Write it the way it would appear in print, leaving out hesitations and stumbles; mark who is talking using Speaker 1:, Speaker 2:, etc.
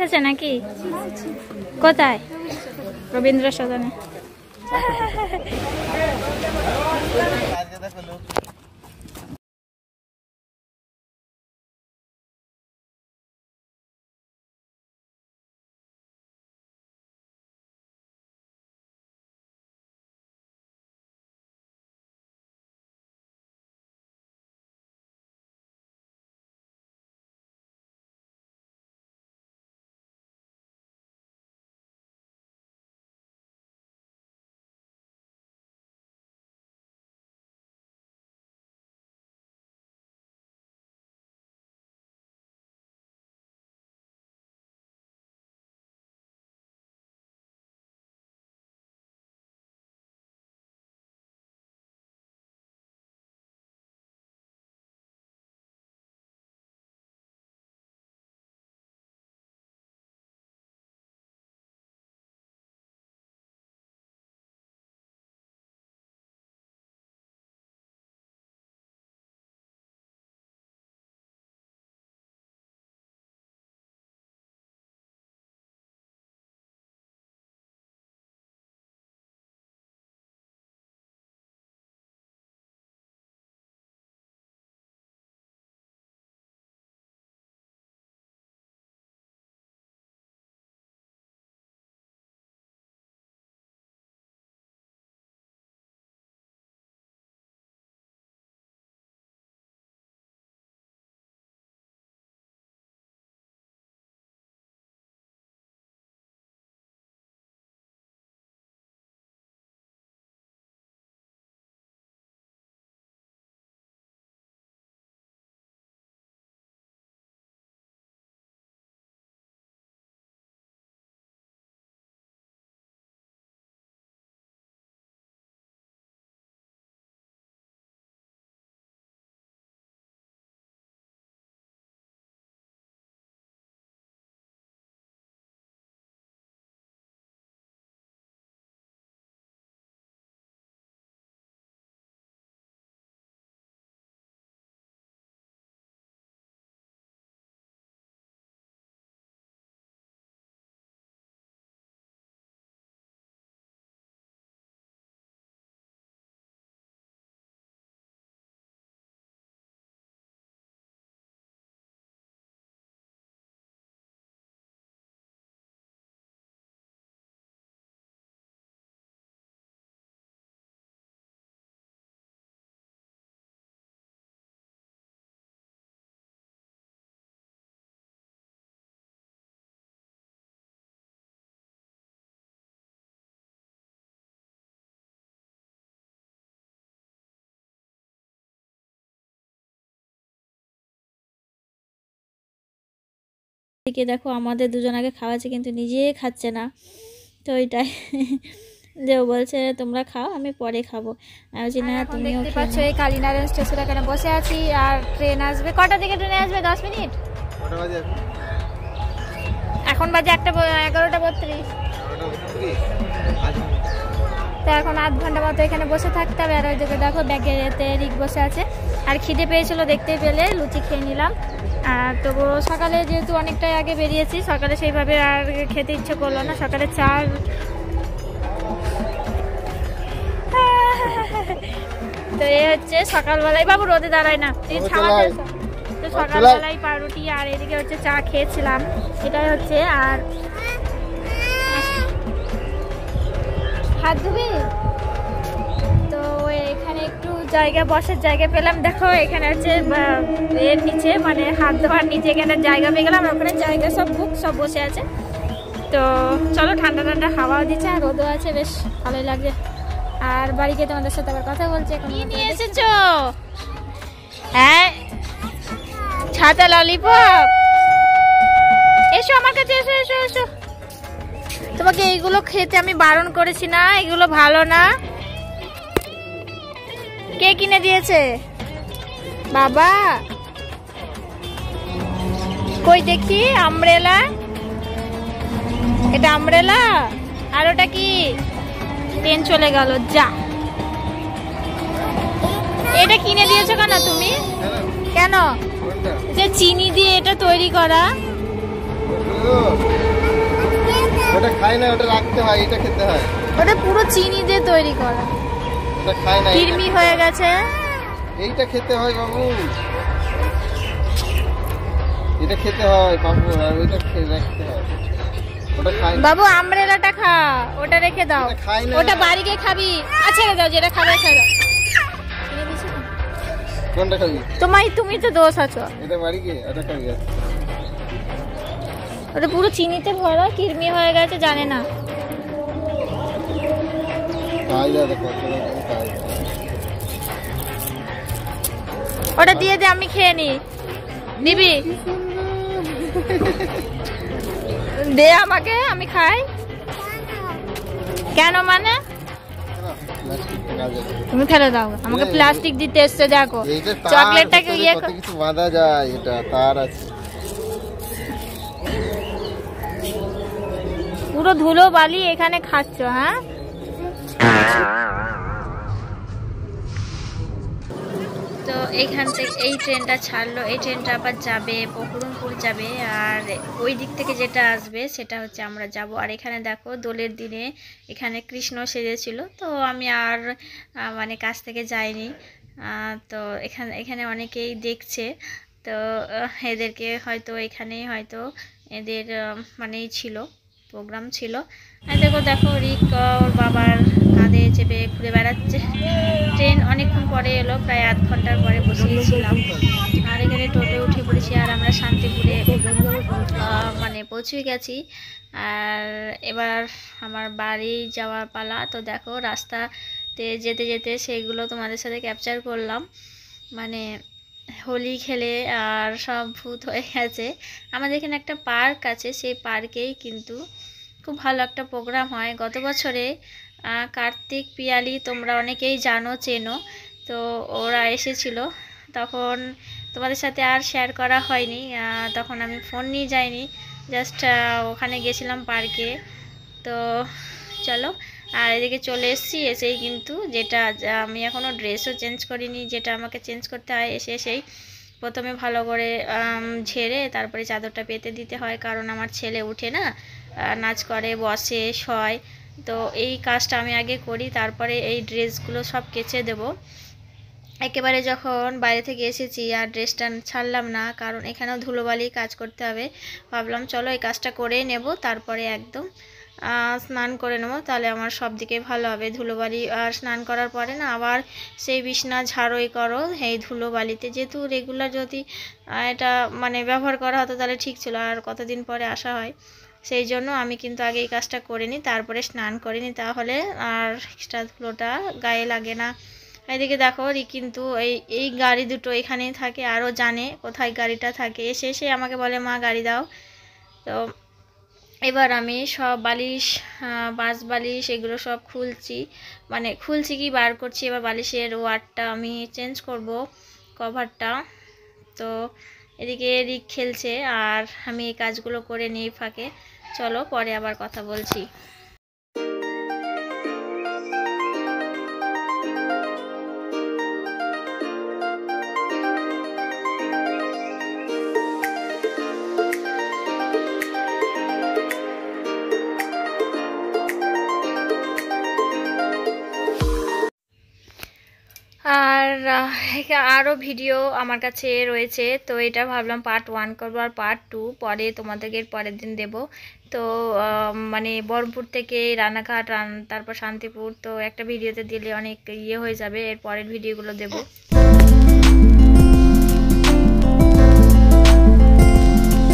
Speaker 1: বসেছে নাকি? কোথায়? রবীন্দ্র সদনে। এদিকে দেখো আমাদের দুজন আগে খাওয়াচ্ছে কিন্তু নিজে খাচ্ছে না, তো ওইটাই যে বলছে তোমরা খাও আমি পরে খাবো। আমি বলছি না তুমিও দেখতে পাচ্ছ এই কালীনারায়ণ স্টেশন এখানে বসে আছি আর ট্রেন আসবে। কটা থেকে ট্রেনে আসবে? 10 মিনিট। কটা বাজে এখন? বাজে 11:32। তো এখন আধ ঘন্টা মতো এখানে বসে থাকতে হবে। আর ওইদিকে দেখো ব্যাগেতে রিক বসে আছে আর খিদে পেয়েছিল দেখতে পেলে লুচি খেয়ে নিলাম। আর তবু সকালে যেহেতু অনেকটাই আগে বেরিয়েছি সকালে সেইভাবে আর খেতে ইচ্ছে করলো না। সকালে চা তো এই হচ্ছে সকালবেলায়, বাবু রোদে দাঁড়ায় না এই ছাওয়াতে, তো সকালবেলায় পাউরুটি আর এদিকে হচ্ছে চা খেয়েছিলাম এটাই হচ্ছে। আর হাত ধুবি তো এখানে একটু জায়গা বসার জায়গা পেলাম। দেখো এখানে হচ্ছে এর নিচে মানে হাত ধোয়ার নিচে এখানে জায়গা পেয়ে গেলাম। ওখানে জায়গা সব বুক সব বসে আছে। তো চলো ঠান্ডা ঠান্ডা হাওয়াও দিচ্ছে আর রোদও আছে, বেশ ভালোই লাগছে। আর বাড়ি গিয়ে তোমাদের সাথে আবার কথা বলছি। এখন নিয়ে এসেছো? হ্যাঁ ছাতা ললিপপ, এসো আমার কাছে, এসো এসো এসো। তোমাকে এইগুলো খেতে আমি বারণ করেছি না, এগুলো ভালো না। কে কিনে দিয়েছে? বাবা। কই দেখি আমব্রেলা, এটা আমব্রেলা। আর ওটা কি? ট্রেন চলে গেল যা। এটা কিনে দিয়েছো কেন তুমি? কেন? যে চিনি দিয়ে এটা তৈরি করা।
Speaker 2: ওটা খায় না, ওটা রাখতে হয়, এটা খেতে হয়।
Speaker 1: ওটা পুরো চিনি দিয়ে তৈরি করা,
Speaker 2: ওটা খায় না,
Speaker 1: কিরমি হয়ে গেছে।
Speaker 2: এইটা খেতে হয় বাবু, এটা খেতে হয় বাবু, আর ওইটা রাখতে হয়। ওটা খায় না
Speaker 1: বাবু, আমব্রেলাটা খা, ওটা রেখে দাও, ওটা বাড়ি গিয়ে খাবি। আচ্ছা রে দাও, যেটা খাবে খেয়ে দাও।
Speaker 2: কোনটা খাবি?
Speaker 1: তুমি তো দোষ আছো।
Speaker 2: এটা বাড়ি গিয়ে এটা খাবি।
Speaker 1: ওটা পুরো চিনিতে ভরা, কিরমি হয়ে গেছে, জানে না। ওটা দিয়ে দে, আমি খেয়ে নি। নিবি? দে আমাকে, আমি খাই। কেন মানে? তুমি ফেলে দাও, আমাকে প্লাস্টিক দিতে এসছে। দেখো চকলেটটাকে
Speaker 2: কিছু বাঁধা যায়, এটা তার আছে।
Speaker 1: পুরো ধুলো বালি এখানে খাচ্ছ, হ্যাঁ? তো এইখান থেকে এই ট্রেনটা ছাড়লো, এই ট্রেনটা আবার যাবে বহরমপুর যাবে, আর ওই দিক থেকে যেটা আসবে সেটা হচ্ছে আমরা যাব। আর এখানে দেখো দোলের দিনে এখানে কৃষ্ণ সেজেছিল, তো আমি আর মানে কাছ থেকে যাইনি। তো এখানে অনেকেই দেখছে, তো এদেরকে হয়তো এখানেই হয়তো এদের মানেই ছিল, প্রোগ্রাম ছিল। আর দেখো রিক ওর বাবার কাঁধে চেপে ঘুরে বেড়াচ্ছে। ট্রেন অনেকক্ষণ পরে এলো, প্রায় আধ ঘন্টার পরে বসিয়েছিলাম। আর এখানে টোটো উঠে পড়েছি, আর আমরা শান্তিপুরে মানে পৌঁছে গেছি। আর এবার আমার বাড়ি যাওয়ার পালা। তো দেখো রাস্তাতে যেতে যেতে সেইগুলো তোমাদের সাথে ক্যাপচার করলাম। মানে হোলি খেলে আর সব ভূত হয়ে গেছে। আমাদের এখানে একটা পার্ক আছে, সেই পার্কেই কিন্তু খুব ভালো একটা প্রোগ্রাম হয়। গত বছরে কার্তিক পিয়ালি তোমরা অনেকেই জানো, চেনো, তো ওরা এসেছিল। তখন তোমাদের সাথে আর শেয়ার করা হয়নি, তখন আমি ফোন নিয়ে যাইনি, জাস্ট ওখানে গেছিলাম পার্কে। তো চলো, আর এদিকে চলে এসেছি। এসেই কিন্তু যেটা আমি এখনও ড্রেসও চেঞ্জ করিনি, যেটা আমাকে চেঞ্জ করতে হয় এসেই প্রথমে ভালো করে ঝেড়ে তারপরে চাদরটা পেতে দিতে হয়, কারণ আমার ছেলে উঠে না, নাচ করে, বসে, শয়। তো এই কাজটা আমি আগে করি, তারপরে এই ড্রেসগুলো সব কেচে দেব। একেবারে যখন বাইরে থেকে এসেছি আর ড্রেসটা ছাড়লাম না, কারণ এখানেও ধুলোবালি কাজ করতে হবে। ভাবলাম চলো এই কাজটা করেই নেব, তারপরে একদম স্নান করে নেব, তাহলে আমার সব দিকে ভালো হবে। ধুলোবালি আর স্নান করার পরে না আবার সেই বিছনা ঝাড়ুই করো এই ধুলোবালিতে, যেহেতু রেগুলার যদি এটা মানে ব্যবহার করা হতো তাহলে ঠিক ছিল, আর কতদিন পরে আসা হয়, সেই জন্য আমি কিন্তু আগে এই কাজটা করে নিই, তারপরে স্নান করে নিই, তাহলে আর এক্সট্রা ধুলোটা গায়ে লাগে না। এদিকে দেখো কিন্তু এই গাড়ি দুটো এখানেই থাকে, আরও জানে কোথায় গাড়িটা থাকে। এসে আমাকে বলে মা গাড়ি দাও। তো এবার আমি সব বালিশ, বাস বালিশ এগুলো সব খুলছি কি বার করছি। এবার বালিশের ওয়ারটা আমি চেঞ্জ করব, কভারটা। তো এদিকে রিক খেলছে আর আমি এই কাজগুলো করে নিই ফাঁকে। চলো পরে আবার কথা বলছি। আর আরও ভিডিও আমার কাছে রয়েছে, তো এটা ভাবলাম পার্ট 1 করবো, আর পার্ট 2 পরে তোমাদেরকে পরের দিন দেব। তো মানে বহরমপুর থেকে রানাঘাট, তারপর শান্তিপুর, তো একটা ভিডিওতে দিলে অনেক হয়ে যাবে, এর পরের ভিডিওগুলো দেব।